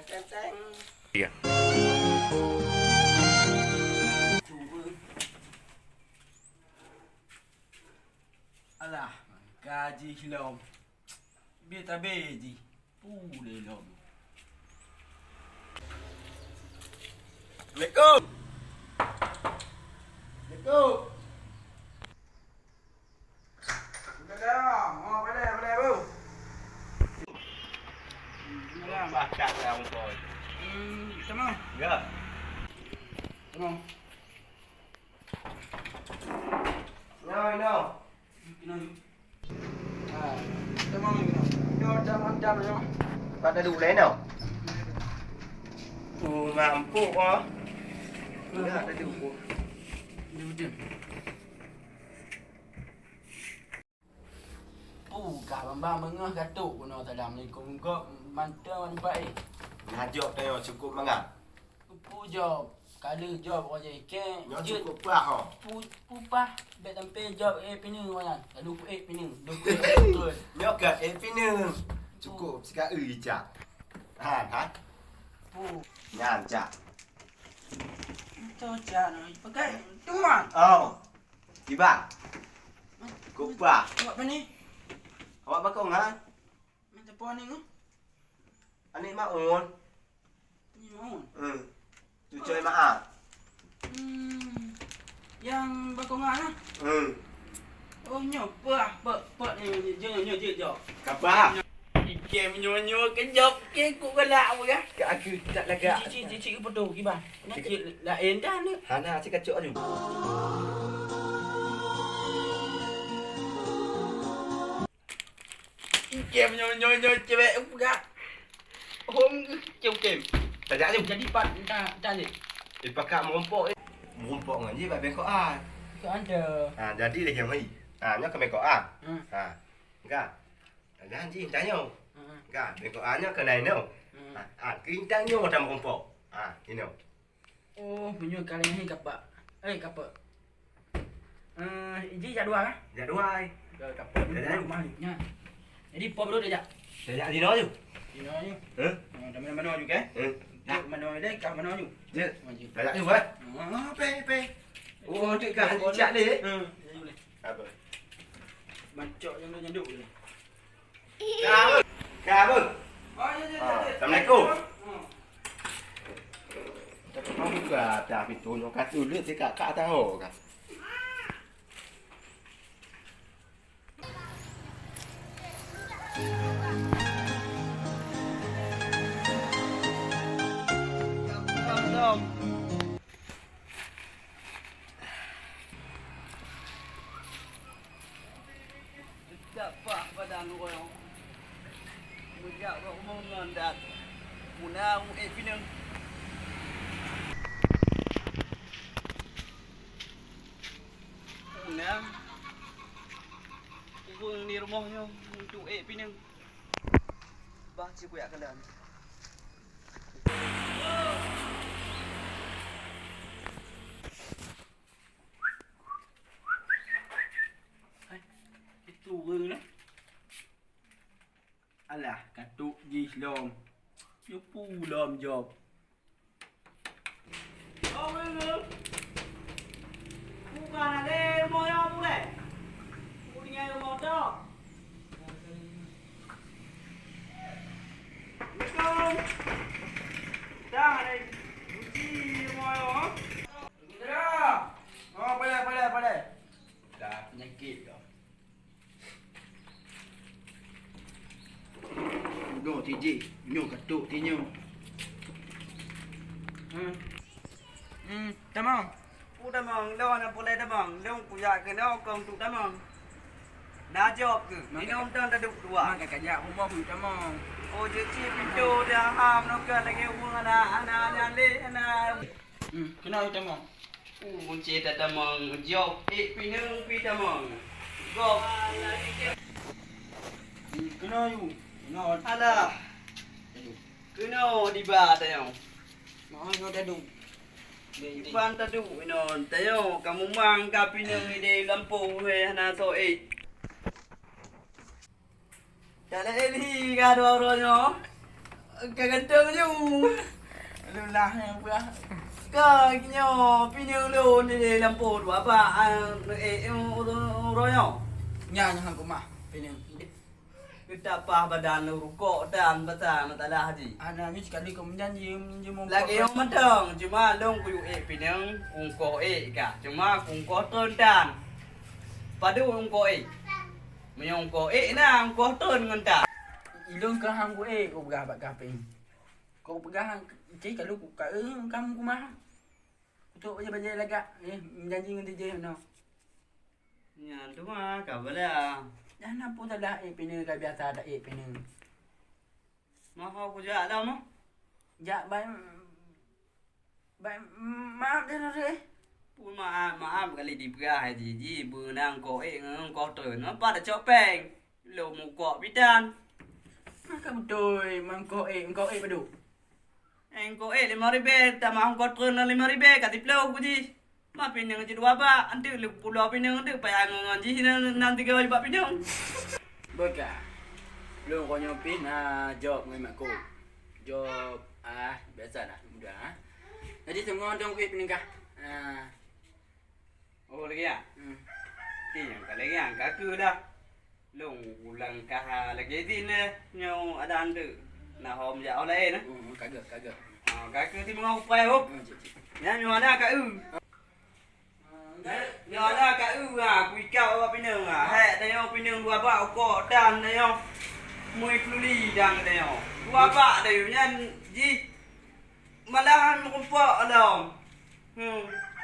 Teng. Iya. Alah, gaji hilom. Beta beji. Pule lom. Assalamualaikum. Assalamualaikum. Udah dah. Oh, boleh, Bu. Pakat lah kau. Tamam. Ya. Tamam. No. Tamam. Yo, jam. Pada dulu nào. Mampu kok. Enggak ada dulu. Kak bambang mengah gatuk guna dalam ni kok mantau ni baik. Ngajak tengok cukup mangap. Pu job, kalau job aja ke. Nyok cukup pah kau. Pupah, bet sampai job pini mana. Lalu pini, betul. Nyok kat pinu. Cukup sikap cak. Ha. Pu, Nyan cak. tu jangan pakai cuma. Oh. Tiba. Kupah. Buat apa ni? Awak bakong ha? Macam apa ni tu? Anik maun. Ni mau. Tu chơi maaf. Yang bakongan ah. Oh nyoba, pak ni je. Kapah. Ikem nyo cái job cái cụ cái lạ vậy á. Kak aku tak lagak. Chị cái betul gimana? Nak lah endah ni. Hana cik kacuk aju. Ikem nyo cewek enggak. Hôm chung kìm. Tak jadi. Jadi pat dah ni. Pakak merompok. Merompok dengan je baik bengkok ah. Kau ada. Ha, jadi lagi yang mai. Ha, nya ke bengkok ah. Ha. Enggak. Jangan ji tanya. Enggak, bengkok ah nya ke lain no. Ha, kintang nyo macam merompok. Ha, ini. Oh, punya kali ni kapak. Kapak. Ini jadual ah. Jadual. Kapak ni maliknya. Jadi pop dulu dia. Sejak di no ju. Ini ni. Ha? Mana juga? Nak mana dia, kat mana ju? Je. Sejak ju eh. Pe. Oh, cik kah cak ni. Apa? Mancok yang dia nyanduk ni. Kamu. Kamu. Oh, ya. Assalamualaikum. Mau buka dah pintu nak kat dulu si kakak tahu kan. Dom. Dapat badan lu orang. Bujak kau omongan dak. Munang pinang. Munang. Buang di rumahnya untuk pinang. Bah si kuyak kalan. Turun lah. Alah, katuk ji lom. Yo pulam job. Oh, betul. Bukan ada rumah yang boleh. Punya rumah tu. Betul. Dah ada. Kunci rumah yang. Dah. Oh, boleh. Dah penyakit dah. Nyo tiji, nyo katuk tinyo. Tamam. Tamam, đâu là boleh tamam. Đâu kuya ke đâu kong tu tamam. Dah job ke? Minum tan dah dua. Mak kaya rumah pun tamam. Oh, jadi pintu dah ham nak lagi umur anak le anak. Kenal tamam. Kunci dah tamam. Job pinang tamam. Go. Kenal you. No, ada. Kena di ba tayo. Mau yo dadu. Di ban tadu ino tayo kamu mang kapi nang ide lampu he na so Dala eli ga do ro nyo. Kadang-kadang je. Lulah yang berah. Kau kinyo pinang lo ni lampu tu apa royo. Nyanyi aku mah. Pining. Kita apa badan lu rukuk dan baca matalah haji. Anaknya sekali kau menjanji mau. Lagi yang mentang cuma long kuyu pinang ungko ka. Cuma ungko tendan. Padu ungko menyongko na ungko ten ngenta. Ilung ke hang ku kau berah bak kaping. Kau pegang cik kalau ku ka kamu ku mah. Untuk baca lagak menjanji dengan DJ no. Ya tu mah kabala. Jangan apa tak ada pining kau biasa ada pining. Mau aku jalan dah mah. Ya baik maaf dah re. Pun maaf kali diperah haji benang ko ngko ten apa dah copeng. Lo mu ko bidan. Maka betul mangko padu. Engko 5,000 tamang ko ten 5,000 katip lo ku ji. Ma pinang je dua ba ante lu pulau pinang ante payah ngaji nanti kau ba pinang. Beka. Lu kau nyopin job dengan mak ku. Job biasa dah mudah. Jadi semua dong kuih pining kah. Oh lagi ya. Ti yang lagi yang kaku dah. Long ulang kah lagi din nyo ada ande. Nah hom ja oleh na. Kagak. Kaku ti mengau pai hop. Ya nyo ada ka Nyo ada ka kui kau apa pinang he dah pinang dua ba ko dan dah mui fluli dang dah. Dua ba dah nyan ji malahan kumpa alam.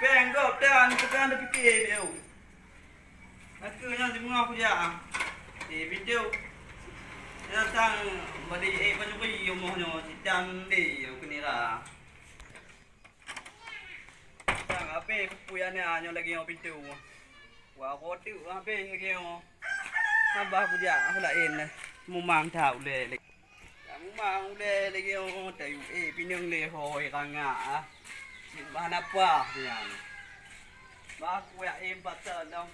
Penggo dan tekan de fikir dia. Aku yang di mengau aku ja. Di video. Ya sang bali banyak bagi yo mohno sidang di yo kenira. Sang ape puyane anyo lagi yo pintu. Wa ko tu ape lagi yo. Abah aku ja aku lain mumang thau le. Mumang le lagi yo tayu pinang le hoi kanga. Bahan apa dia? Bah aku ya baca dong.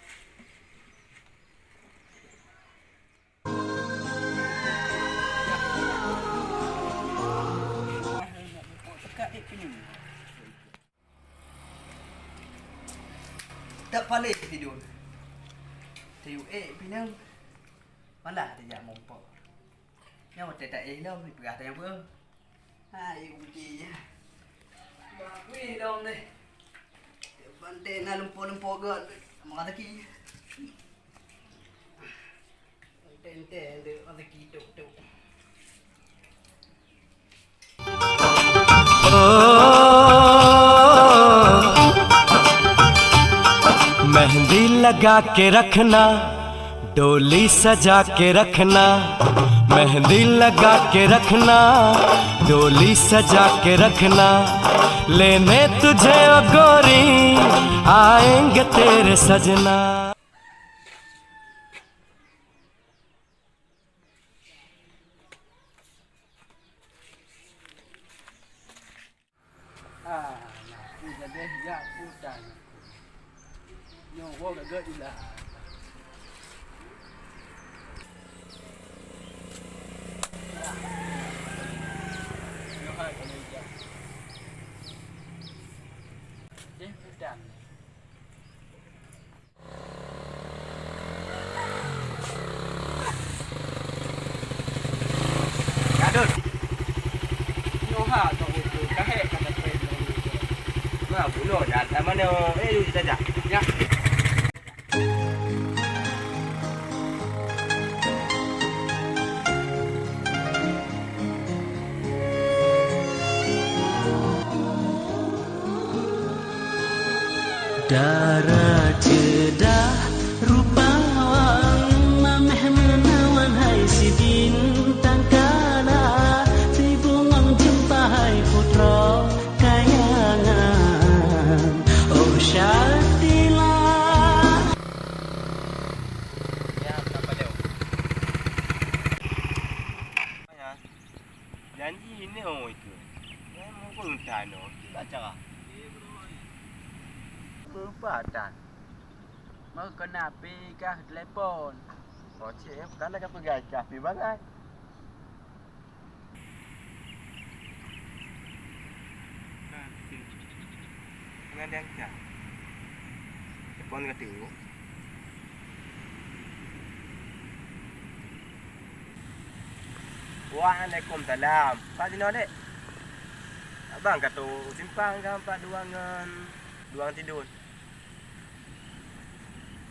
Tak paling tidur. Tidur pinang. Mana dia mompo. Nyawa tak lo perah yang ber. Hai uji ya. Wih dong deh. Banding na lumpur-lumpur god. Mga taki. Tente de mga taki tuk. Mehndi लगा के रखना, डोली सजा के रखना, मेहंदी लगा के रखना, डोली सजा के रखना, लेने तुझे ओ गोरी आएंगे तेरे सजना। Jadi ya hutan. Yo wo gak ilah. Yo hai ko ni ja. Hutan. Gadut. Yo ha to ko ka he ka ta pe. Nah, bunuh dah. Mana lu saja. Ya. Darah jedah rupawan mameh menawan hai si bintang kala si bungong jumpa hai putra kayangan oh Syatila. Ya, apa dia? Ya. Janji ini itu. Ya, mau pun tano. Baca. Perubatan. Mau kena pi kah telefon. Oh, cik, bukan nak pergi kafe bagai. dengan dia kan. Telepon kata tu. Waalaikumsalam. Pak Dino dek. Abang kata simpang gampak duang tidur.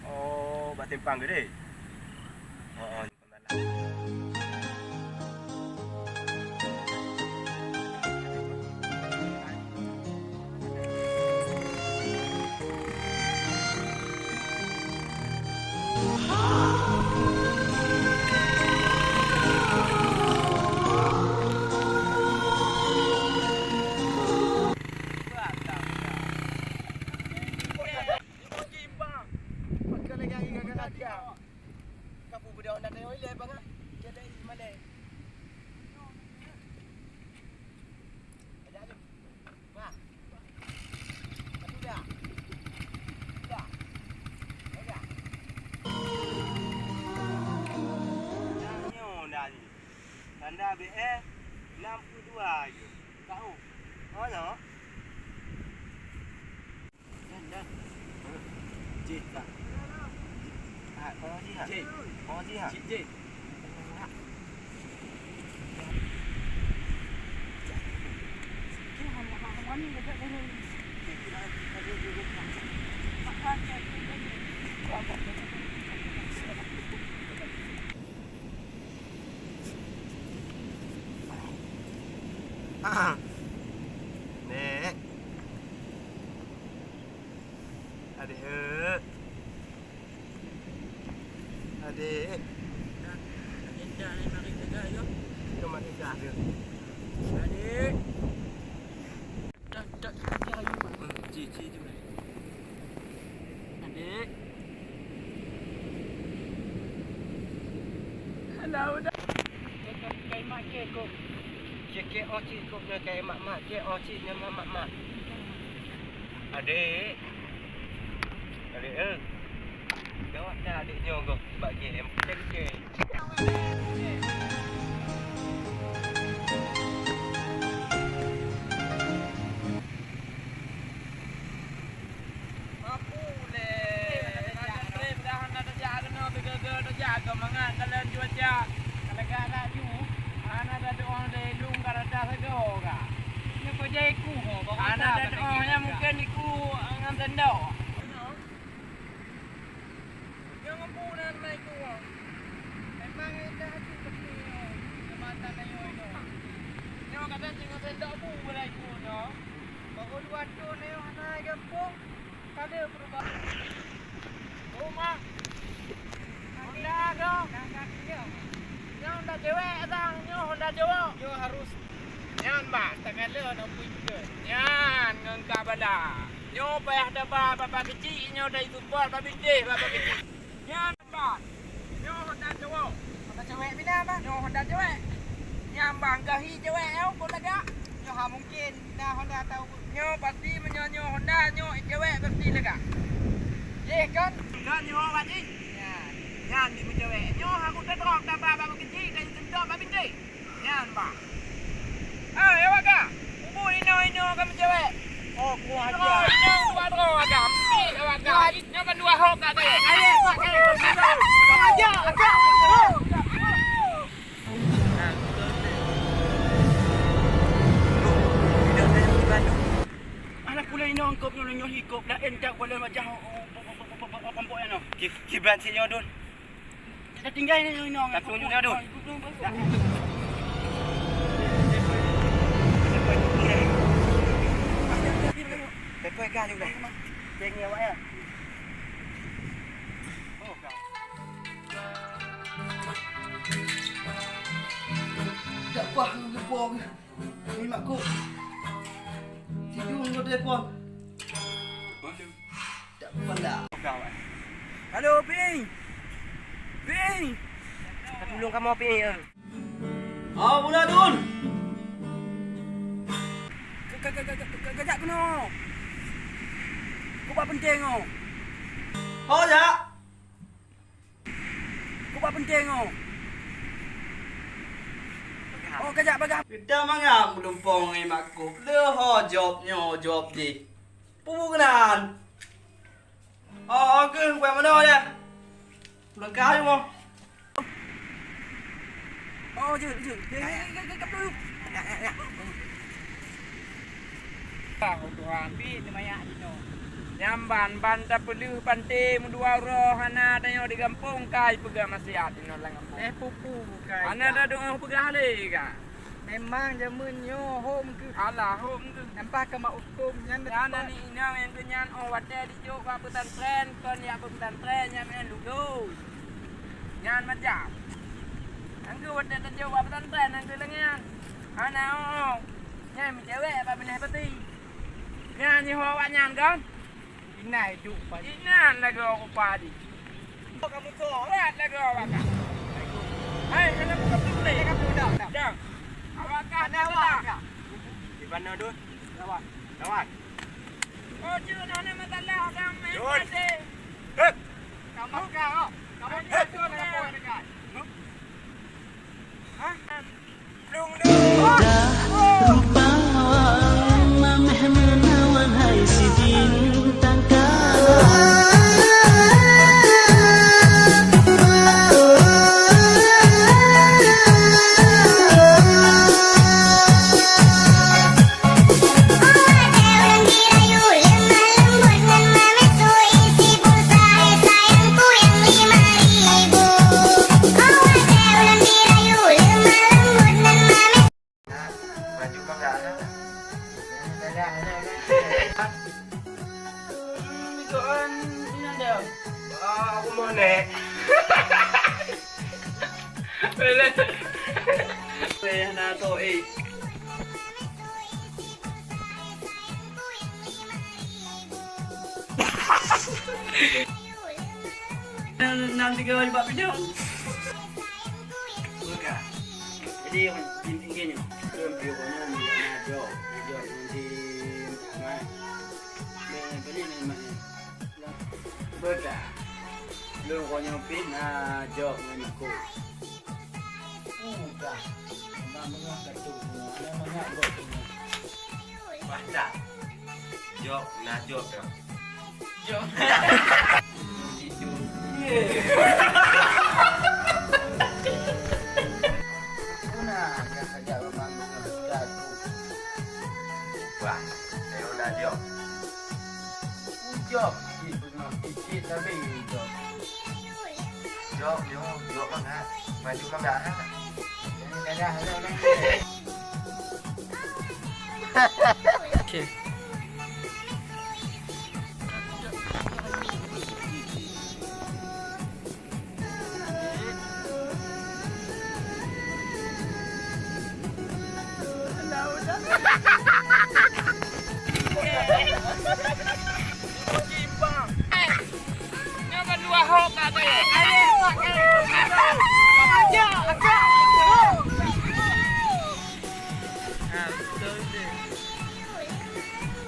Oh, buat simpang ke dek? Oh, simpang dalam. Kapu budak nak tengok ile bang ah. Kita di mana? Ada tu. Wah. Tapi dah. Dah. Dah. Nyo dah ni. Tanda BE 62 je. Tahu. Oh no. Dan. Cik tak. Có gì hả? Chị. Có gì hả? Chị. Nè. Adik Adik. Indah ni mari tegak yo. Cuma indah dia. Adik. Tak ayu. Cici tu. Adik. Hello dah. Kai mak ke ko. Cek oh cik kau nak kayak mak-mak. Cek oh cik nama mak-mak. Adik. Adik Jawab dah adiknya kau sebab game kecil-kecil. Mampu le. Trip dah nak jaga no jaga mangan kalau cuaca. Kalau gak ada ju, ana ada doang de lung kada dah sedoga. Ni ko jai ku ho. Ana ada doangnya mungkin iku ngam tendo. Memang dah tu betul. Semata kayu itu. Nyo kata tengok tenda bu berai ku no. Baru dua tu ni ana gampung. Kada perubahan. Rumah. Honda dong. Nyo Honda cewek datang. Nyo Honda cowok. Yo harus. Nyan ba, takkan le nak pergi juga. Nyan ngengka bala. Nyo payah dah bapa kecil nyo dah itu buat babi deh bapa kecil. Nyan ba. Nyo Honda cowok. Honda cewek bina ba? Nyo Honda cewek. Nyambang gahi cewek eu pun lega. Nyo ha mungkin dah Honda tahu. Nyo pasti menyo Honda nyo cewek pasti lega. Ye kan? Kan nyo wat ni. Nyan. Nyan di cewek. Nyo aku terok dah bapa kecil dan tendok babi deh. Nyan ba. Ah, ya waga. Ubu ino kamu cewek. Oh, kuat aja. Kuat aja. Ambil waga. Nyo kan dua hok kata. Ayo, aja. Anak pula ino angkop nyo hikop dah entak wala macam pompok ano. Kibran si Nyodun. Kita tinggal ni ino. Tak tunjuk Nyodun. Tekoi kan juga. Cek ni awak ya. Oh, kau. Tak puas dengan telefon. Ni makku. Tidur dengan telefon. Tak pandai. Kau. Halo, Ping. Ping. Tolong kamu apa ya? Ah, mula Dun. Kejap kena. Kau buat penting oh. Oh ya. Kau buat penting oh. Oh, kejap bagah. Kita mangam lumpong ni makku. Le ho job di. Punan. Ke quẹo mà đâu đây? Lần cá đúng không? Chứ. Cấp đôi. Tuhan pi maya dino. Nyamban banta pelu pante mudua roh hana danyo di kampung kai pega masyat dino lang kampung. Pupu kai. Ana da dong pega le ka. Memang jamun yo home ke. Alah home ke. Nampak ke mak hukum nyan. Yana ni ina yang kenyan wate di jo ka pesantren kon ya pesantren yang men lugo. Nyan macam. Angku wate di jo ka pesantren angku lengan. Ana nyan mi cewek apa pilih peti. Nyan ni hawa nyan kan? Inai duk pa. Inan lagi aku padi. Kamu tu lihat lagi awak. Hai, kenapa kamu tu ni? Kamu dah. Dah. Awak kan awak. Di mana tu? Lawat. Oh, cuma nana masalah kamu. Jun. Kamu kau. Kamu ni tu nak apa dekat? Hah? Rupawan mameh menawan hai si bintang kalah. Aku mau nek. Về là tội. Nanti kau coba video. Bukan. Jadi intinya video kono video nanti beli ni mana. Bukan. Lu kono pin jo ni aku. Bukan. Mama kartu. Namanya buat ini. Baca. Jok, nah jok dah. Jo. Wah, saya nak jok. Jok. Cicit tapi jok. Jok, jok mana? Maju mana? Okay.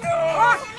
Oh!